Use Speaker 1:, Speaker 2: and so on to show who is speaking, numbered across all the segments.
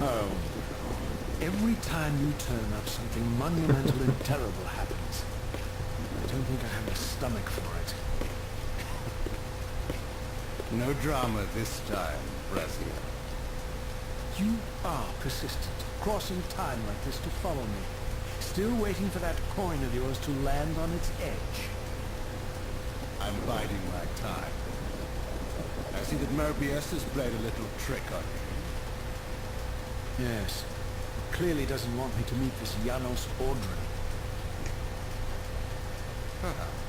Speaker 1: Oh, every time you turn up, something monumental and terrible happens. I don't think I have the stomach for it.
Speaker 2: No drama this time, Raziel.
Speaker 1: You are persistent, crossing time like this to follow me. Still waiting for that coin of yours to land on its edge.
Speaker 2: I'm biding my time. I see that Mobius has played a little trick on you.
Speaker 1: Yes. He clearly doesn't want me to meet this Janos Ordrin.
Speaker 2: Perhaps.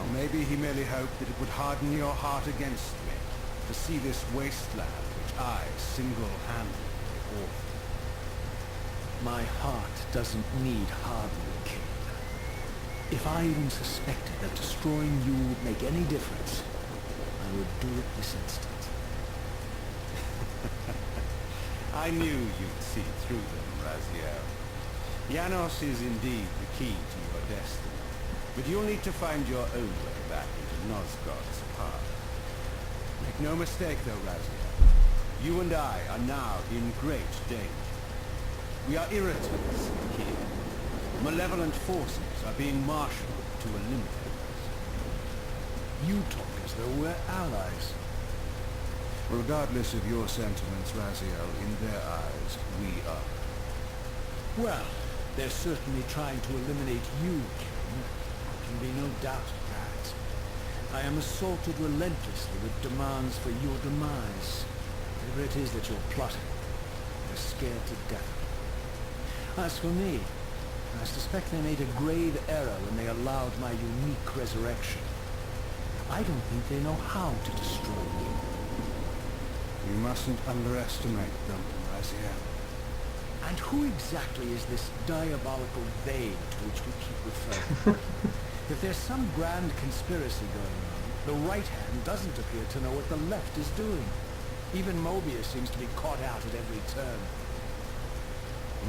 Speaker 2: Or maybe he merely hoped that it would harden your heart against me, to see this wasteland which I single-handedly authored.
Speaker 1: My heart doesn't need hardening, Kain. If I even suspected that destroying you would make any difference, I would do it this instant.
Speaker 2: I knew you'd see through them, Raziel. Janos is indeed the key to your destiny, but you'll need to find your own way back into Nosgoth's path. Make no mistake though, Raziel. You and I are now in great danger. We are irritants here. Malevolent forces are being marshaled to eliminate us.
Speaker 1: You talk as though we're allies.
Speaker 2: Regardless of your sentiments, Raziel, in their eyes, we are.
Speaker 1: Well, they're certainly trying to eliminate you, Kain. There can be no doubt of that. I am assaulted relentlessly with demands for your demise. Whatever it is that you're plotting, they're scared to death. As for me, I suspect they made a grave error when they allowed my unique resurrection. I don't think they know how to destroy me.
Speaker 2: You mustn't underestimate them, Raziel.
Speaker 1: And who exactly is this diabolical they to which we keep referring? If there's some grand conspiracy going on, the right hand doesn't appear to know what the left is doing. Even Mobius seems to be caught out at every turn.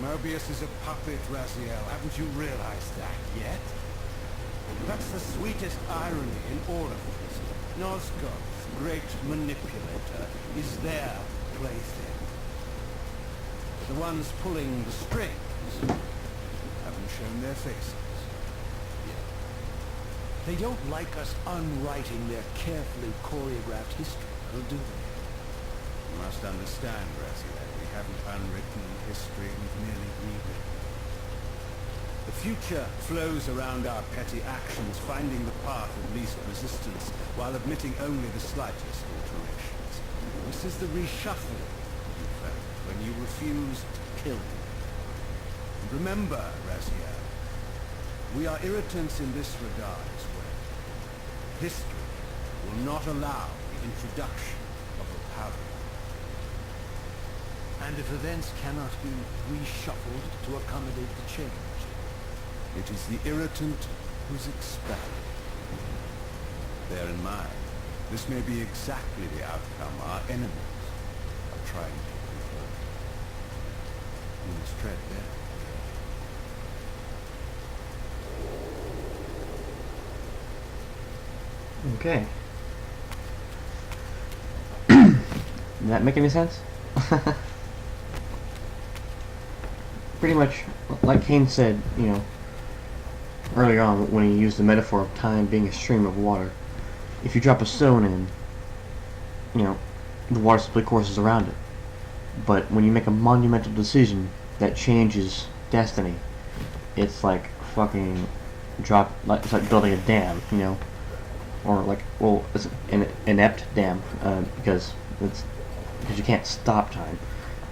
Speaker 2: Mobius is a puppet, Raziel. Haven't you realized that yet? That's the sweetest irony in all of this. Nosgoth's great manipulator is their plaything. The ones pulling the strings haven't shown their faces yet.
Speaker 1: They don't like us unwriting their carefully choreographed history, though, do they?
Speaker 2: You must understand, Raziel, we haven't unwritten history, we've merely rewritten. The future flows around our petty actions, finding the path of least resistance, while admitting only the slightest alterations. This is the reshuffling you felt when you refused to kill me. And remember, Raziel, we are irritants in this regard as well. History will not allow the introduction of the power.
Speaker 1: And if events cannot be reshuffled to accommodate the change,
Speaker 2: it is the irritant who's expelled. Bear in mind, this may be exactly the outcome our enemies are trying to control. You must tread there.
Speaker 3: Okay. Did that make any sense? Pretty much, like Kain said, you know, earlier on when he used the metaphor of time being a stream of water. If you drop a stone in, you know, the water simply courses around it. But when you make a monumental decision that changes destiny, it's like fucking it's like building a dam, you know, or like, well, it's an inept dam, because you can't stop time,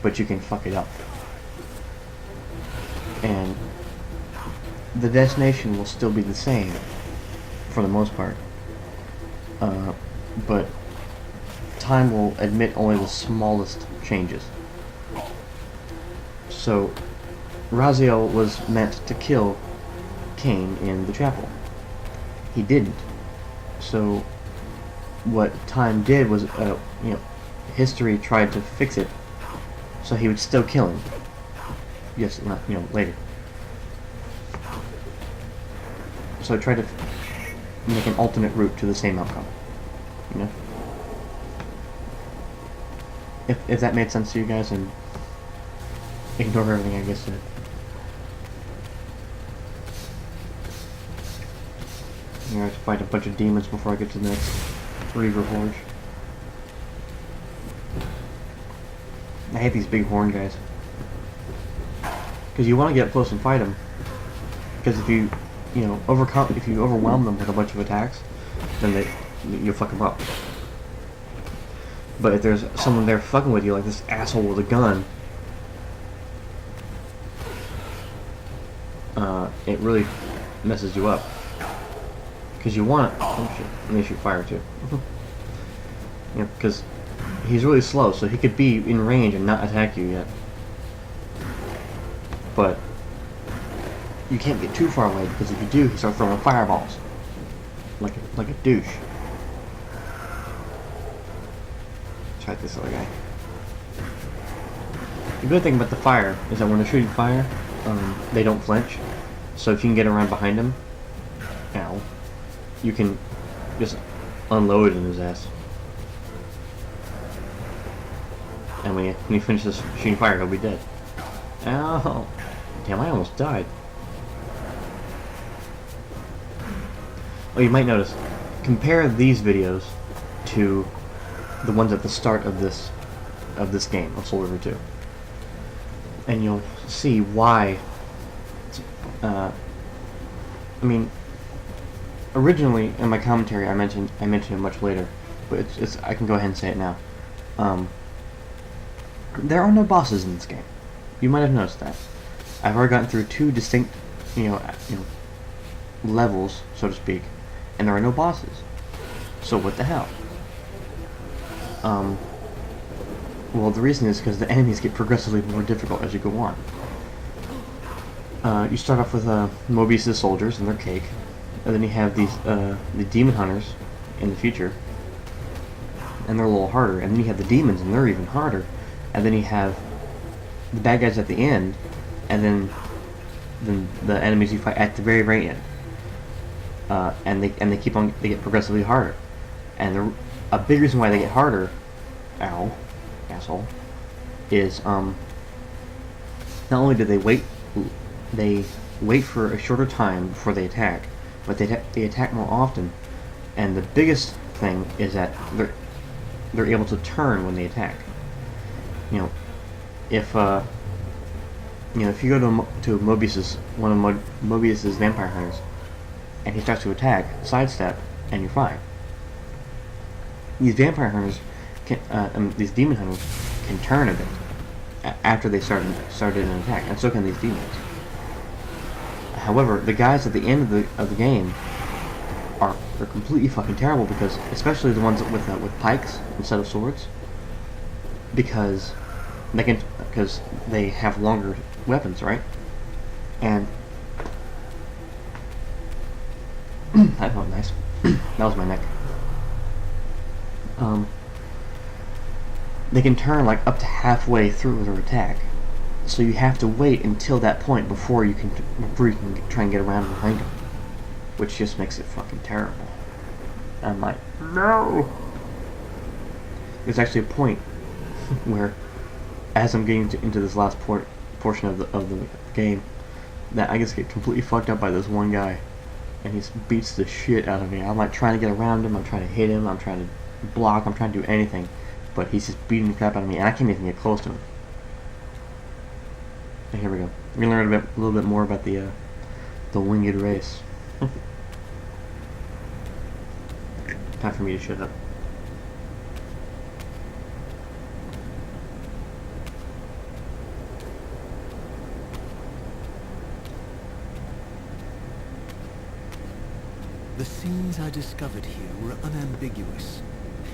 Speaker 3: but you can fuck it up. And the destination will still be the same for the most part, but time will admit only the smallest changes. So Raziel was meant to kill Kain in the chapel. He didn't. So what time did was, you know, history tried to fix it so he would still kill him. Yes, not, you know, later. So I tried to make an alternate route to the same outcome. You know? If that made sense to you guys, and ignore everything I just said. I have to fight a bunch of demons before I get to the next Reaver horde. I hate these big horn guys. Because you want to get up close and fight them. Because if you overwhelm them with a bunch of attacks, then you'll fuck them up. But if there's someone there fucking with you, like this asshole with a gun, it really messes you up. Because you want it. Oh shit, and they shoot fire too. Because he's really slow, so he could be in range and not attack you yet. But you can't get too far away, because if you do, he starts throwing fireballs. Like a douche. Try this other guy. The good thing about the fire is that when they're shooting fire, they don't flinch. So if you can get around behind him, ow, you can just unload in his ass. And when he finishes shooting fire, he'll be dead. Ow! Damn, I almost died. Oh, you might notice, compare these videos to the ones at the start of this game, of Soul River 2. And you'll see why. I mean, originally in my commentary I mentioned it much later, but I can go ahead and say it now. There are no bosses in this game. You might have noticed that. I've already gotten through 2 distinct, levels, so to speak, and there are no bosses. So what the hell? Well, the reason is because the enemies get progressively more difficult as you go on. You start off with Mobius' soldiers and their cake, and then you have these the demon hunters in the future, and they're a little harder. And then you have the demons, and they're even harder. And then you have the bad guys at the end, and then the enemies you fight at the very, very end. And they get progressively harder. And a big reason why they get harder, ow, asshole, is not only do they wait for a shorter time before they attack, but they attack more often. And the biggest thing is that they're able to turn when they attack. If you go to one of Mobius's vampire hunters, and he starts to attack, sidestep, and you're fine. These vampire hunters these demon hunters can turn a bit after they started an attack, and so can these demons. However, the guys at the end of the game are completely fucking terrible, because especially the ones with pikes instead of swords, because they have longer weapons, right? And that felt nice. That was my neck. They can turn like up to halfway through their attack, so you have to wait until that point before you can try and get around behind them, which just makes it fucking terrible. I'm like, no. There's actually a point where, as I'm getting into this last portion of the game, that I just get completely fucked up by this one guy, and he beats the shit out of me. I'm like trying to get around him, I'm trying to hit him, I'm trying to block, I'm trying to do anything, but he's just beating the crap out of me, and I can't even get close to him. And here we go. We're gonna learn a little bit more about the winged race. Time for me to shut up.
Speaker 1: The scenes I discovered here were unambiguous.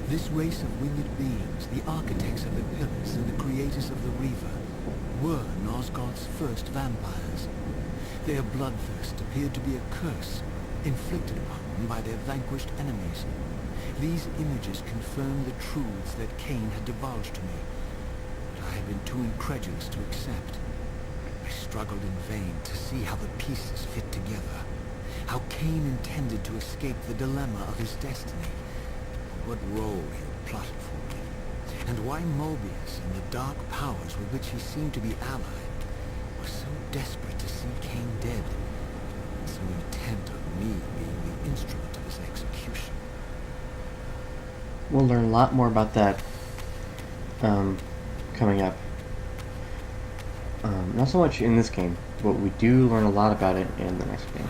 Speaker 1: This race of winged beings, the architects of the pillars and the creators of the Reaver, were Nosgoth's first vampires. Their bloodthirst appeared to be a curse, inflicted upon them by their vanquished enemies. These images confirmed the truths that Kain had divulged to me, but I had been too incredulous to accept. I struggled in vain to see how the pieces fit together, how Kain intended to escape the dilemma of his destiny, what role he had plotted for me. And why Mobius and the dark powers with which he seemed to be allied were so desperate to see Kain dead, and so intent on me being the instrument of his execution.
Speaker 3: We'll learn a lot more about that coming up. Not so much in this game, but we do learn a lot about it in the next game.